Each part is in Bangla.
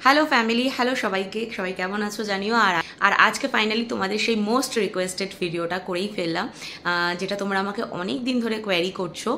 হ্যালো ফ্যামিলি, হ্যালো সবাইকে, সবাই কেমন আছো জানিও। আর আজকে ফাইনালি তোমাদের সেই মোস্ট রিকোয়েস্টেড ভিডিওটা করেই ফেললাম, যেটা তোমরা আমাকে অনেক দিন ধরে কোয়ারি করছো।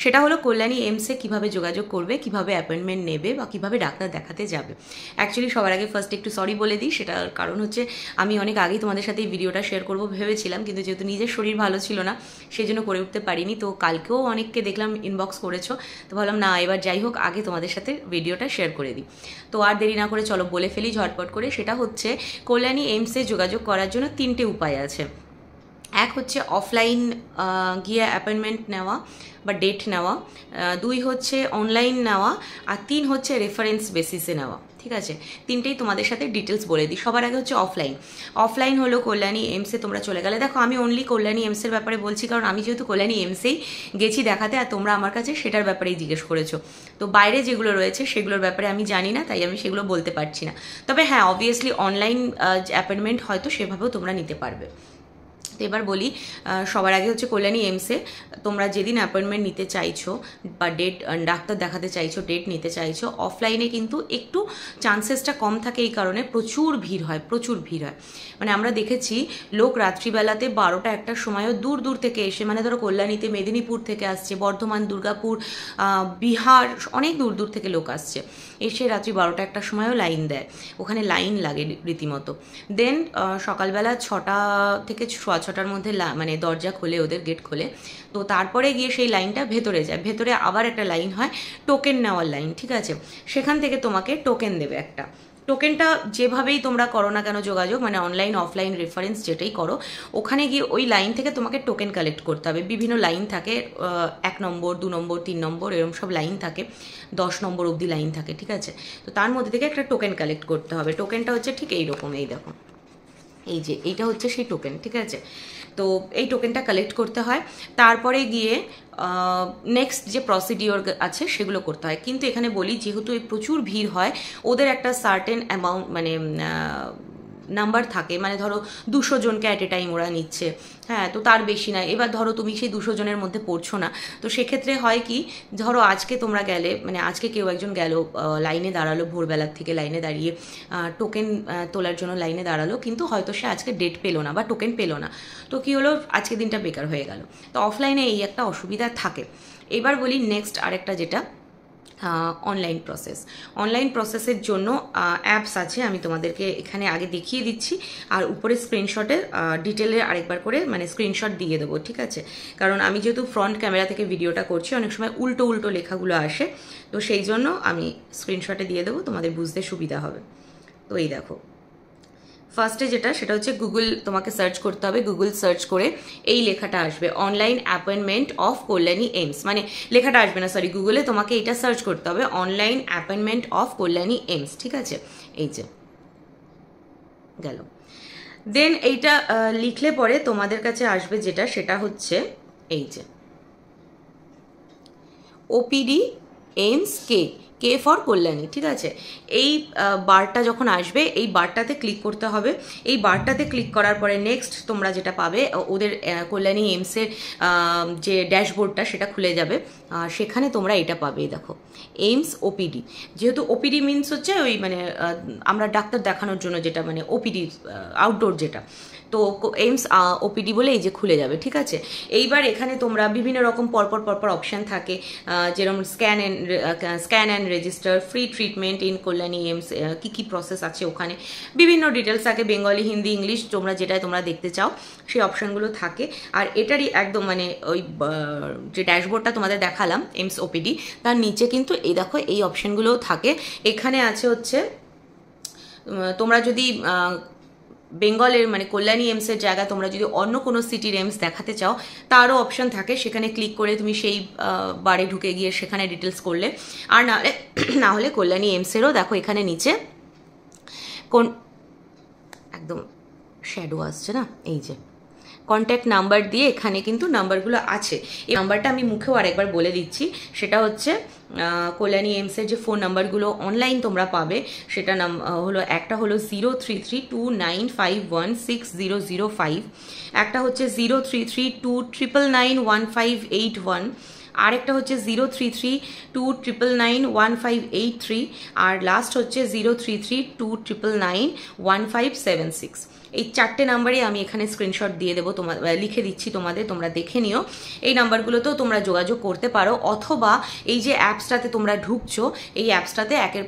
সেটা হলো কল্যাণী এমসে কিভাবে যোগাযোগ করবে, কিভাবে অ্যাপয়েন্টমেন্ট নেবে বা কিভাবে ডাক্তার দেখাতে যাবে। অ্যাকচুয়ালি সবার আগে ফার্স্ট একটু সরি বলে দিই, সেটার কারণ হচ্ছে আমি অনেক আগেই তোমাদের সাথে এই ভিডিওটা শেয়ার করবো ভেবেছিলাম, কিন্তু যেহেতু নিজের শরীর ভালো ছিল না সেই জন্য করে উঠতে পারিনি। তো কালকেও অনেককে দেখলাম ইনবক্স করেছো, তো ভাবলাম না এবার যাই হোক আগে তোমাদের সাথে ভিডিওটা শেয়ার করে দিই। তো আর দেরি না করে চলো বলে ফেলি ঝটপট করে। সেটা হচ্ছে কল্যাণী এইমসে যোগাযোগ করার জন্য তিনটে উপায় আছে। এক হচ্ছে অফলাইন গিয়ে অ্যাপয়েন্টমেন্ট নেওয়া বা ডেট নেওয়া, দুই হচ্ছে অনলাইন নেওয়া, আর তিন হচ্ছে রেফারেন্স বেসিসে নেওয়া। ঠিক আছে, তিনটেই তোমাদের সাথে ডিটেলস বলে দিই। সবার আগে হচ্ছে অফলাইন। অফলাইন হলো কল্যাণী এমসে তোমরা চলে গেলে। দেখো আমি অনলি কল্যাণী এমসের ব্যাপারে বলছি, কারণ আমি যেহেতু কল্যাণী এমসেই গেছি দেখাতে, আর তোমরা আমার কাছে সেটার ব্যাপারেই জিজ্ঞেস করেছো। তো বাইরে যেগুলো রয়েছে সেগুলোর ব্যাপারে আমি জানি না, তাই আমি সেগুলো বলতে পারছি না। তবে হ্যাঁ, অবভিয়াসলি অনলাইন অ্যাপয়েন্টমেন্ট হয়তো সেভাবেও তোমরা নিতে পারবে। তো এবার বলি, সবার আগে হচ্ছে কল্যাণী এমসে তোমরা যেদিন অ্যাপয়েন্টমেন্ট নিতে চাইছো বা ডেট ডাক্তার দেখাতে চাইছো, ডেট নিতে চাইছো, অফলাইনে কিন্তু একটু চান্সেসটা কম থাকে। এই কারণে প্রচুর ভিড় হয়, প্রচুর ভিড় হয়। মানে আমরা দেখেছি লোক রাত্রিবেলাতে 12টা-1টার সময়ও দূর দূর থেকে এসে, মানে ধরো কল্যাণীতে মেদিনীপুর থেকে আসছে, বর্ধমান, দুর্গাপুর, বিহার, অনেক দূর দূর থেকে লোক আসছে, এসে রাত্রি 12টা-1টার সময়ও লাইন দেয়। ওখানে লাইন লাগে রীতিমতো। দেন সকালবেলা 6টা থেকে 6:30টার মধ্যে মানে দরজা খোলে, ওদের গেট খোলে। তো তারপরে গিয়ে সেই লাইনটা ভেতরে যায়, ভেতরে আবার একটা লাইন হয়, টোকেন নেওয়ার লাইন। ঠিক আছে, সেখান থেকে তোমাকে টোকেন দেবে একটা। টোকেনটা যেভাবেই তোমরা করো না কেন যোগাযোগ, মানে অনলাইন অফলাইন রেফারেন্স যেটাই করো, ওখানে গিয়ে ওই লাইন থেকে তোমাকে টোকেন কালেক্ট করতে হবে। বিভিন্ন লাইন থাকে, 1 নম্বর, 2 নম্বর, 3 নম্বর, এরকম সব লাইন থাকে, 10 নম্বর অবধি লাইন থাকে। ঠিক আছে, তো তার মধ্যে থেকে একটা টোকেন কালেক্ট করতে হবে। টোকেনটা হচ্ছে ঠিক এইরকম, এই দেখো, এই যে এইটা হচ্ছে সেই টোকেন। ঠিক আছে, তো এই টোকেনটা কালেক্ট করতে হয়, তারপরে গিয়ে নেক্সট যে প্রসিডিওর আছে সেগুলো করতে হয়। কিন্তু এখানে বলি, যেহেতু প্রচুর ভিড় হয়, ওদের একটা সার্টেন অ্যামাউন্ট মানে নাম্বার থাকে, মানে ধরো 200 জনকে অ্যাট এ টাইম ওরা নিচ্ছে। হ্যাঁ, তো তার বেশি না। এবার ধরো তুমি সেই 200 জনের মধ্যে পড়ছো না, তো সেক্ষেত্রে হয় কি, ধরো আজকে তোমরা গেলে, মানে আজকে কেউ একজন গেল, লাইনে দাঁড়ালো, ভোরবেলার থেকে লাইনে দাঁড়িয়ে টোকেন তোলার জন্য লাইনে দাঁড়ালো, কিন্তু হয়তো সে আজকে ডেট পেলো না বা টোকেন পেলো না। তো কী হলো, আজকে দিনটা বেকার হয়ে গেল। তো অফলাইনে এই একটা অসুবিধা থাকে। এবার বলি নেক্সট আরেকটা, যেটা অনলাইন প্রসেস। অনলাইন প্রসেসের জন্য অ্যাপস আছে, আমি তোমাদেরকে এখানে আগে দেখিয়ে দিচ্ছি, আর উপরে স্ক্রিনশটে ডিটেলে আরেকবার করে মানে স্ক্রিনশট দিয়ে দেবো। ঠিক আছে, কারণ আমি যেহেতু ফ্রন্ট ক্যামেরা থেকে ভিডিওটা করছি, অনেক সময় উল্টো উল্টো লেখাগুলো আসে, তো সেই জন্য আমি স্ক্রিনশটে দিয়ে দেবো, তোমাদের বুঝতে সুবিধা হবে। তো এই দেখো, ফার্স্টে যেটা, সেটা হচ্ছে গুগল, তোমাকে সার্চ করতে হবে। গুগল সার্চ করে এই লেখাটা আসবে, online appointment of Kalyani AIIMS, মানে লেখাটা আসবে না, সরি, গুগলে তোমাকে এটা সার্চ করতে হবে, online appointment of Kalyani AIIMS. ঠিক আছে, এই যে গেল। দেন এইটা লিখলে পরে তোমাদের কাছে আসবে যেটা, সেটা হচ্ছে এই যে ওপিডি এইমস কে ফর কল্যাণী। ঠিক আছে, এই বারটা যখন আসবে, এই বারটাতে ক্লিক করতে হবে। এই বারটাতে ক্লিক করার পরে নেক্সট তোমরা যেটা পাবে, ওদের কল্যাণী এইমসের যে ড্যাশবোর্ডটা সেটা খুলে যাবে, সেখানে তোমরা এটা পাবে। দেখো, এইমস ওপিডি, যেহেতু ওপিডি মিনস হচ্ছে ওই মানে আমরা ডাক্তার দেখানোর জন্য যেটা, মানে ওপিডি আউটডোর যেটা, তো এইমস ওপিডি বলে এই যে খুলে যাবে। ঠিক আছে, এইবার এখানে তোমরা বিভিন্ন রকম পরপর অপশান থাকে, যেরকম scan and register, free treatment in Kalyani AIIMS, কী প্রসেস আছে ওখানে, বিভিন্ন ডিটেলস থাকে, বেঙ্গলি, হিন্দি, ইংলিশ, তোমরা যেটাই তোমরা দেখতে চাও সেই অপশানগুলো থাকে। আর এটারই একদম মানে ওই যে ড্যাশবোর্ডটা তোমাদের দেখালাম এইমস ওপিডি, তার নিচে কিন্তু এই দেখো এই অপশানগুলোও থাকে। এখানে আছে হচ্ছে, তোমরা যদি বেঙ্গলের মানে কল্যাণী এইমসের জায়গায় তোমরা যদি অন্য কোনো সিটির এইমস দেখাতে চাও, তারও অপশান থাকে, সেখানে ক্লিক করে তুমি সেই বারে ঢুকে গিয়ে সেখানে ডিটেলস করলে। আর না হলে কল্যাণী এইমসেরও দেখো এখানে নিচে কোন একদম শ্যাডো আসছে না, এই যে কন্ট্যাক্ট নাম্বার দিয়ে এখানে কিন্তু নাম্বারগুলো আছে। এই নাম্বারটা আমি মুখেও আরেকবার বলে দিচ্ছি, সেটা হচ্ছে কল্যাণী এইমসের যে ফোন নাম্বারগুলো অনলাইন তোমরা পাবে, সেটা হলো, একটা হলো 033295160005, একটা হচ্ছে 0332991581, আরেকটা হচ্ছে 0332991583, আর লাস্ট হচ্ছে 0332991576। এই 4টে নাম্বারে আমি এখানে স্ক্রিনশট দিয়ে দেবো, তোমার লিখে দিচ্ছি তোমাদের, তোমরা দেখে নিও। এই নাম্বারগুলোতেও তোমরা যোগাযোগ করতে পারো, অথবা এই যে অ্যাপসটাতে তোমরা ঢুকছো, এই অ্যাপসটাতে একের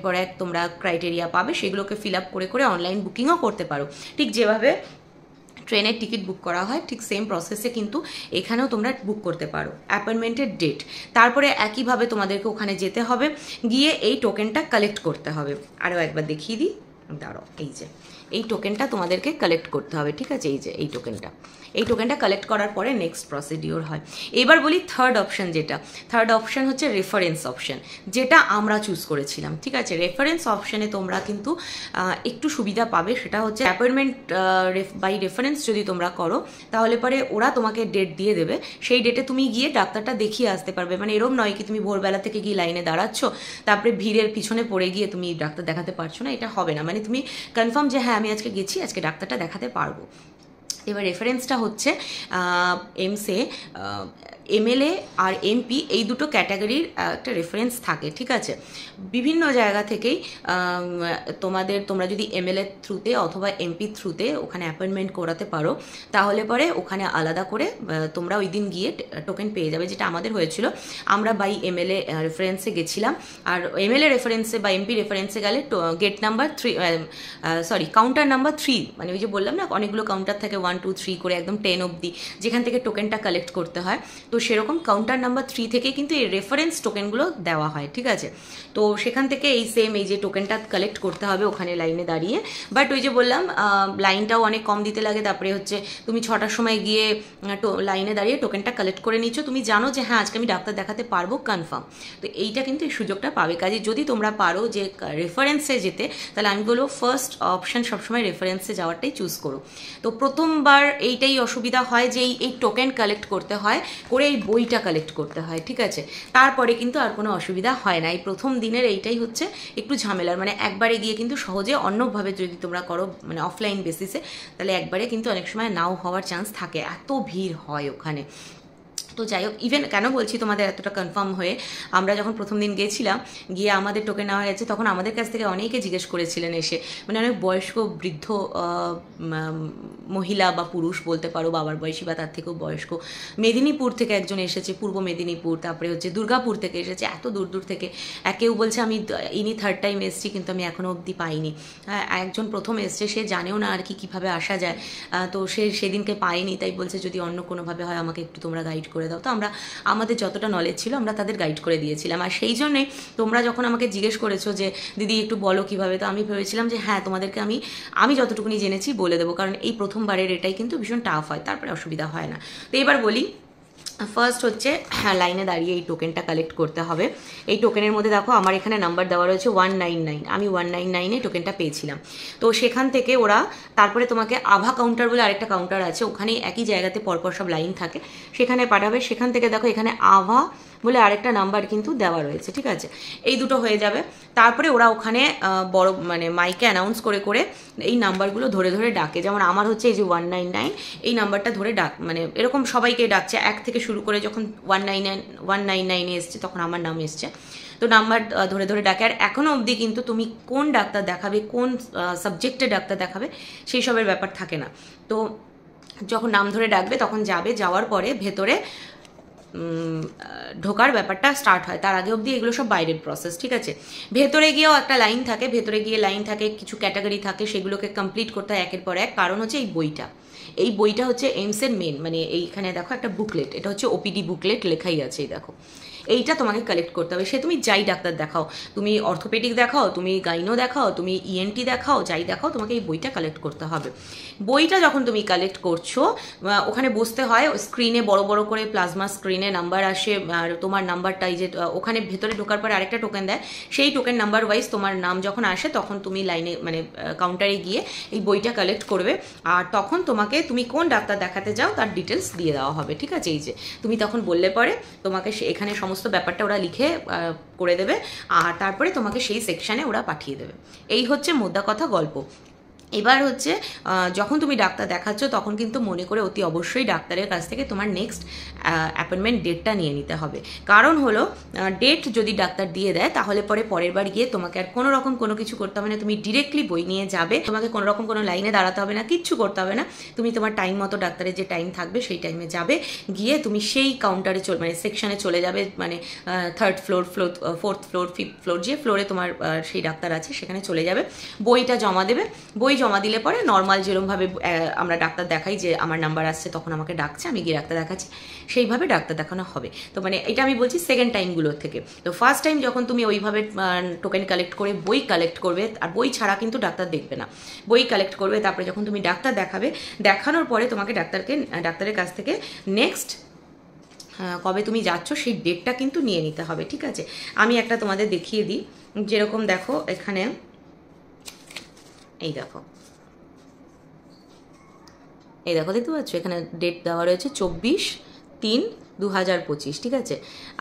পর এক তোমরা ক্রাইটেরিয়া পাবে, সেগুলোকে ফিল আপ করে করে অনলাইন বুকিংও করতে পারো। ঠিক যেভাবে ট্রেনের টিকিট বুক করা হয় ঠিক সেম প্রসেসে কিন্তু এখানেও তোমরা বুক করতে পারো অ্যাপয়েন্টমেন্টের ডেট। তারপরে একইভাবে তোমাদেরকে ওখানে যেতে হবে, গিয়ে এই টোকেনটা কালেক্ট করতে হবে। আরও একবার দেখিয়ে দিই, দাঁড়াও, এই যে এই টোকেনটা তোমাদেরকে কালেক্ট করতে হবে, ঠিক আছে? এই টোকেনটা কালেক্ট করার পরে নেক্সট প্রসিডিওর হয়। এবার বলি থার্ড অপশন, থার্ড অপশন হচ্ছে রেফারেন্স অপশন, যেটা আমরা চুজ করেছিলাম, ঠিক আছে? রেফারেন্স অপশনে তোমরা কিন্তু একটু সুবিধা পাবে, সেটা হচ্ছে অ্যাপয়েন্টমেন্ট বাই রেফারেন্স যদি তোমরা করো, তাহলে পরে ওরা তোমাকে ডেট দিয়ে দেবে, সেই ডেটে তুমি গিয়ে ডাক্তারটা দেখিয়ে আসতে পারবে। মানে এরম নয় কি তুমি ভোরবেলা থেকে গিয়ে লাইনে দাঁড়াচ্ছ, তারপরে ভিড়ের পিছনে পড়ে গিয়ে তুমি ডাক্তার দেখাতে পারছো না, এটা হবে না। মানে তুমি কনফার্ম যে হ্যাঁ আমি আজকে গেছি, আজকে ডাক্তারটা দেখাতে পারবো। এবার রেফারেন্সটা হচ্ছে এমসে এমএলএ আর এমপি, এই দুটো ক্যাটাগরির একটা রেফারেন্স থাকে, ঠিক আছে? বিভিন্ন জায়গা থেকেই তোমরা যদি এমএলএ থ্রুতে অথবা এমপি থ্রুতে ওখানে অ্যাপয়েন্টমেন্ট করাতে পারো, তাহলে পরে ওখানে আলাদা করে তোমরা ওই দিন গিয়ে টোকেন পেয়ে যাবে, যেটা আমাদের হয়েছিল। আমরা বাই এমএলএ রেফারেন্সে গেছিলাম, আর এমএলএ রেফারেন্সে বা এমপি রেফারেন্সে গেলে গেট নাম্বার 3, কাউন্টার নাম্বার 3, মানে ওই যে বললাম না অনেকগুলো কাউন্টার থাকে 1 2 3 করে একদম 10 অবধি, যেখান থেকে টোকেনটা কালেক্ট করতে হয়। তো সেরকম কাউন্টার নাম্বার 3 থেকে কিন্তু এই রেফারেন্স টোকেনগুলো দেওয়া হয়, ঠিক আছে? তো সেখান থেকে এই যে টোকেনটা কালেক্ট করতে হবে ওখানে লাইনে দাঁড়িয়ে। বাট ওই যে বললাম লাইনটাও অনেক কম দিতে লাগে। তারপরে হচ্ছে তুমি 6টার সময় গিয়ে লাইনে দাঁড়িয়ে টোকেনটা কালেক্ট করে নিচ্ছ, তুমি জানো যে হ্যাঁ আজকে আমি ডাক্তার দেখাতে পারবো কনফার্ম। তো এইটা কিন্তু এই সুযোগটা পাবে। কাজে যদি তোমরা পারো যে রেফারেন্সে যেতে, তাহলে আমি বলবো ফার্স্ট অপশন সবসময় রেফারেন্সে যাওয়াটাই চুজ করো। তো প্রথমবার এইটাই অসুবিধা হয় যে এই টোকেন কালেক্ট করতে হয়, করে এই বইটা কালেক্ট করতে হয়, ঠিক আছে? তারপরে কিন্তু আর কোনো অসুবিধা হয় না। এই প্রথম দিনের এইটাই হচ্ছে একটু ঝামেলার, মানে একবারে গিয়ে কিন্তু সহজে অন্যভাবে যদি তোমরা করো মানে অফলাইন বেসিসে, তাহলে একবারে কিন্তু অনেক সময় নাও হওয়ার চান্স থাকে, এত ভিড় হয় ওখানে। তো যাই হোক, ইভেন কেন বলছি তোমাদের এতটা কনফার্ম হয়ে, আমরা যখন প্রথম দিন গিয়েছিলাম, গিয়ে আমাদের টোকেন নেওয়া হয়েছে, তখন আমাদের কাছ থেকে অনেকে জিজ্ঞেস করেছিলেন এসে, মানে অনেক বয়স্ক বৃদ্ধ মহিলা বা পুরুষ বলতে পারো, বাবার বয়সী বা তার থেকেও বয়স্ক, মেদিনীপুর থেকে একজন এসেছে, পূর্ব মেদিনীপুর, তারপরে হচ্ছে দুর্গাপুর থেকে এসেছে, এত দূর দূর থেকে। কেউ বলছে আমি ইনি থার্ড টাইম এসেছি কিন্তু আমি এখনও অবধি পাইনি। একজন প্রথম এসছে, সে জানেও না আর কি কীভাবে আসা যায়, তো সে সেদিনকে পায়নি, তাই বলছে যদি অন্য কোনোভাবে হয় আমাকে একটু তোমরা গাইড করে দাও। তো আমরা আমাদের যতটা নলেজ ছিল আমরা তাদের গাইড করে দিয়েছিলাম। আর সেই জন্যই তোমরা যখন আমাকে জিজ্ঞেস করেছো যে দিদি একটু বলো কীভাবে, তো আমি ভেবেছিলাম যে হ্যাঁ তোমাদেরকে আমি যতটুকুনি জেনেছি বলে দেবো, কারণ এই প্রথমবারের এটাই কিন্তু ভীষণ টাফ হয়, তারপরে অসুবিধা হয় না। তো এবার বলি, ফার্স্ট হচ্ছে লাইনে দাঁড়িয়ে এই টোকেনটা কালেক্ট করতে হবে। এই টোকেনের মধ্যে দেখো আমার এখানে নাম্বার দেওয়া রয়েছে 199, আমি 199-এ টোকেনটা পেয়েছিলাম। তো সেখান থেকে ওরা তারপরে তোমাকে আভা কাউন্টার বলে আরেকটা কাউন্টার আছে, ওখানে একই জায়গাতে পরপর সব লাইন থাকে, সেখানে পাঠাবে। সেখান থেকে দেখো এখানে আভা বলে আরেকটা নাম্বার কিন্তু দেওয়া রয়েছে, ঠিক আছে? এই দুটো হয়ে যাবে। তারপরে ওরা ওখানে বড় মানে মাইকে অ্যানাউন্স করে করে এই নাম্বারগুলো ধরে ধরে ডাকে। যেমন আমার হচ্ছে এই যে 199, এই নাম্বারটা ধরে মানে এরকম সবাইকে ডাকছে, 1 থেকে শুরু করে যখন 199-এ এসছে তখন আমার নাম এসছে। তো নাম্বার ধরে ধরে ডাকে। আর এখনও অবধি কিন্তু তুমি কোন ডাক্তার দেখাবে, কোন সাবজেক্টে ডাক্তার দেখাবে, সেই সবের ব্যাপার থাকে না। তো যখন নাম ধরে ডাকবে তখন যাবে, যাওয়ার পরে ভেতরে ঢোকার ব্যাপারটা স্টার্ট হয়। তার আগে অবধি এগুলো সব বাইরের প্রসেস, ঠিক আছে? ভেতরে গিয়েও একটা লাইন থাকে, ভেতরে গিয়ে লাইন থাকে, কিছু ক্যাটাগরি থাকে, সেগুলোকে কমপ্লিট করতে হয় একের পর এক। কারণ হচ্ছে এই বইটা হচ্ছে এইমসের মেন, মানে এইখানে দেখো একটা বুকলেট, এটা হচ্ছে ওপিডি বুকলেট, লেখাই আছে, এই দেখো। এইটা তোমাকে কালেক্ট করতে হবে। সে তুমি যাই ডাক্তার দেখাও, তুমি অর্থোপেডিক দেখাও, তুমি গাইনো দেখাও, তুমি ইএনটি দেখাও, যাই দেখাও, তোমাকে এই বইটা কালেক্ট করতে হবে। বইটা যখন তুমি কালেক্ট করছো, ওখানে বসতে হয়, স্ক্রিনে বড় বড় করে প্লাজমা স্ক্রিনে নাম্বার আসে, আর তোমার নাম্বারটা এই যে ওখানে ভেতরে ঢোকার পরে আরেকটা টোকেন দেয়, সেই টোকেন নাম্বার ওয়াইজ তোমার নাম যখন আসে তখন তুমি লাইনে মানে কাউন্টারে গিয়ে এই বইটা কালেক্ট করবে। আর তখন তুমি কোন ডাক্তার দেখাতে যাও তার ডিটেলস দিয়ে দেওয়া হবে, ঠিক আছে? এই যে তুমি তখন বললে পরে তোমাকে এখানে সমস্ত ব্যাপারটা ওরা লিখে করে দেবে, আর তারপরে তোমাকে সেই সেকশানে ওরা পাঠিয়ে দেবে। এই হচ্ছে মোদ্দা কথা গল্প। এবার হচ্ছে যখন তুমি ডাক্তার দেখাচ্ছ তখন কিন্তু মনে করে অতি অবশ্যই ডাক্তারের কাছ থেকে তোমার নেক্সট অ্যাপয়েন্টমেন্ট ডেটটা নিয়ে নিতে হবে। কারণ হলো ডেট যদি ডাক্তার দিয়ে দেয় তাহলে পরের বার গিয়ে তোমাকে আর কোনো রকম কোনো কিছু করতে হবে না, তুমি ডিরেক্টলি বই নিয়ে যাবে, তোমাকে কোনো রকম কোনো লাইনে দাঁড়াতে হবে না, কিচ্ছু করতে হবে না। তুমি তোমার টাইম মতো ডাক্তারের যে টাইম থাকবে সেই টাইমে যাবে, গিয়ে তুমি সেই কাউন্টারে মানে সেকশনে চলে যাবে, মানে 3rd floor, 4th floor, 5th floor, যে ফ্লোরে তোমার সেই ডাক্তার আছে সেখানে চলে যাবে, বইটা জমা দেবে। বই জমা দিলে পরে নর্মাল যেরকমভাবে আমরা ডাক্তার দেখাই, যে আমার নাম্বার আসছে তখন আমাকে ডাকছে, আমি গিয়ে ডাক্তার দেখাচ্ছি, সেইভাবে ডাক্তার দেখানো হবে। তো মানে এটা আমি বলছি সেকেন্ড টাইমগুলোর থেকে। তো ফার্স্ট টাইম যখন তুমি ওইভাবে টোকেন কালেক্ট করে বই কালেক্ট করবে, আর বই ছাড়া কিন্তু ডাক্তার দেখবে না, বই কালেক্ট করবে, তারপরে যখন তুমি ডাক্তার দেখাবে, দেখানোর পরে তোমাকে ডাক্তারের কাছ থেকে নেক্সট কবে তুমি যাচ্ছ সেই ডেটটা কিন্তু নিয়ে নিতে হবে, ঠিক আছে? আমি একটা তোমাদের দেখিয়ে দিই, যেরকম দেখো এখানে, এই দেখো দেখতে পাচ্ছ এখানে ডেট দেওয়া রয়েছে 24/3/2025, ঠিক আছে?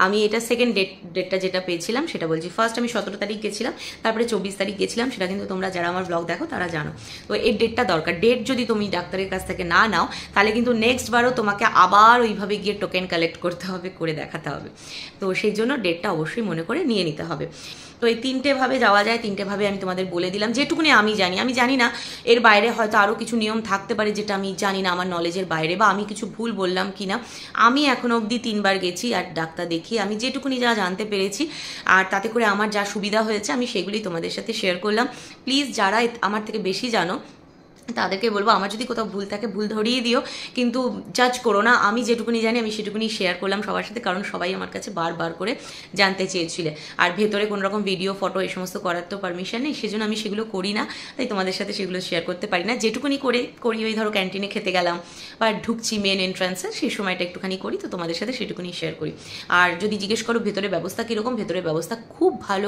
আমি এটা সেকেন্ড ডেটটা যেটা পেয়েছিলাম সেটা বলছি। ফার্স্ট আমি 17 তারিখ গেছিলাম, তারপরে 24 তারিখ গেছিলাম, সেটা কিন্তু তোমরা যারা আমার ব্লগ দেখো তারা জানো। তো এই ডেটটা দরকার। ডেট যদি তুমি ডাক্তারের কাছ থেকে না নাও তাহলে কিন্তু নেক্সট বারও তোমাকে আবার ওইভাবে গিয়ে টোকেন কালেক্ট করতে হবে, করে দেখাতে হবে। তো সেই জন্য ডেটটা অবশ্যই মনে করে নিয়ে নিতে হবে। তো এই 3টে ভাবে যাওয়া যায়, 3টে ভাবে আমি তোমাদের বলে দিলাম, যেটুকুনি আমি জানি না এর বাইরে হয়তো আরও কিছু নিয়ম থাকতে পারে যেটা আমি জানি না, আমার নলেজের বাইরে, বা আমি কিছু ভুল বললাম কি না। আমি এখনো অবধি 3বার গেছি আর ডাক্তার দেখিয়ে আমি যেটুকুনি যা জানতে পেরেছি, আর তাতে করে আমার যা সুবিধা হয়েছে আমি সেগুলি তোমাদের সাথে শেয়ার করলাম। প্লিজ যারা আমার থেকে বেশি জানো তাদেরকে বলবো, আমার যদি কোথাও ভুল থাকে ভুল ধরিয়ে দিও, কিন্তু জাজ করো না। আমি যেটুকুনি জানি আমি সেটুকুনি শেয়ার করলাম সবার সাথে, কারণ সবাই আমার কাছে বারবার করে জানতে চেয়েছিলে। আর ভেতরে কোনো রকম ভিডিও ফটো এই সমস্ত করার তো পারমিশন নেই, সেজন্য আমি সেগুলো করি না, তাই তোমাদের সাথে সেগুলো শেয়ার করতে পারি না। যেটুকুনি করি ওই ধরো ক্যান্টিনে খেতে গেলাম বা ঢুকছি মেন এন্ট্রান্সে, সেই সময়টা একটুখানি করি, তো তোমাদের সাথে সেটুকুনি শেয়ার করি। আর যদি জিজ্ঞেস করো ভেতরে ব্যবস্থা কীরকম, ভেতরের ব্যবস্থা খুব ভালো,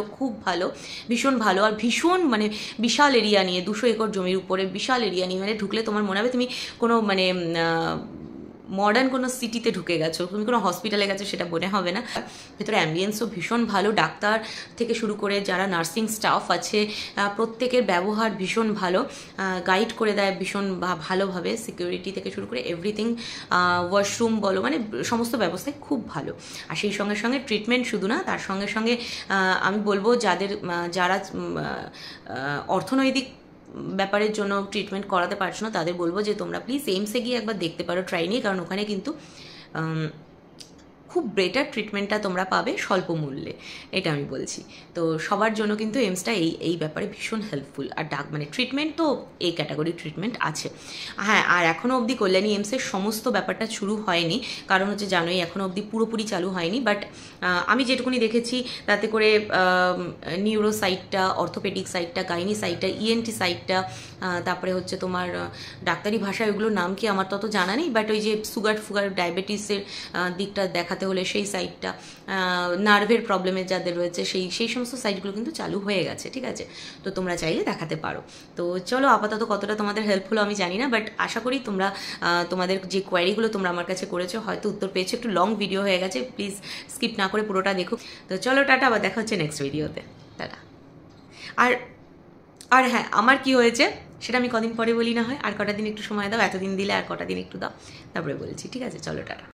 ভীষণ ভালো। আর ভীষণ মানে বিশাল এরিয়া নিয়ে, 200 একর জমির উপরে বিশাল এরিয়া নিয়ে, মানে ঢুকলে তোমার মনে হবে তুমি কোনো মানে মডার্ন কোনো সিটিতে ঢুকে গেছো, তুমি কোনো হসপিটালে গেছো সেটা মনে হবে না। ভেতরে অ্যাম্বিয়েন্সও ভীষণ ভালো, ডাক্তার থেকে শুরু করে যারা নার্সিং স্টাফ আছে প্রত্যেকের ব্যবহার ভীষণ ভালো, গাইড করে দেয় ভীষণ ভালোভাবে, সিকিউরিটি থেকে শুরু করে এভরিথিং, ওয়াশরুম বলো, মানে সমস্ত ব্যবস্থাই খুব ভালো। আর সেই সঙ্গে সঙ্গে ট্রিটমেন্ট শুধু না, তার সঙ্গে সঙ্গে আমি বলবো যারা অর্থনৈতিক ব্যাপারের জন্য ট্রিটমেন্ট করাতে পারছো না তাদের বলবো যে তোমরা প্লিজ এইমসে গিয়ে একবার দেখতে পারো, ট্রাই নিয়ে, কারণ ওখানে কিন্তু খুব বেটার ট্রিটমেন্টটা তোমরা পাবে স্বল্প মূল্যে, এটা আমি বলছি। তো সবার জন্য কিন্তু এইমসটা এই ব্যাপারে ভীষণ হেল্পফুল। আর মানে ট্রিটমেন্ট তো এই ক্যাটাগরির ট্রিটমেন্ট আছে। হ্যাঁ, আর এখনও অবধি কল্যাণী এইমসের সমস্ত ব্যাপারটা শুরু হয়নি, কারণ হচ্ছে জানোই এখনও অবধি পুরোপুরি চালু হয়নি, বাট আমি যেটুকুনি দেখেছি তাতে করে নিউরো সাইডটা, অর্থোপেডিক সাইডটা, গাইনি সাইডটা, ইএনটি সাইডটা, তারপরে হচ্ছে তোমার ডাক্তারি ভাষায় ওইগুলোর নাম কি আমার তত জানা নেই, বাট ওই যে সুগার ডায়াবেটিসের দিকটা দেখাতে হলে সেই সাইডটা, নার্ভের প্রবলেমের যাদের রয়েছে সেই সমস্ত সাইডগুলো কিন্তু চালু হয়ে গেছে, ঠিক আছে? তো তোমরা চাইলে দেখাতে পারো। তো চলো, আপাতত কতটা তোমাদের হেল্প হলো আমি জানি না, বাট আশা করি তোমরা তোমাদের যে কোয়ারিগুলো তোমরা আমার কাছে করেছো হয়তো উত্তর পেয়েছো। একটু লং ভিডিও হয়ে গেছে, প্লিজ স্কিপ না করে পুরোটা দেখো। তো চলো, টাটা, আবার দেখা হচ্ছে নেক্সট ভিডিওতে, টাটা। আর হ্যাঁ, আমার কি হয়েছে সেটা আমি কদিন পরে বলি না হয়, আর কটা দিন একটু সময় দাও, এতদিন দিলে আর কটা দিন একটু দাও, তারপরে বলছি, ঠিক আছে? চলো, টাটা।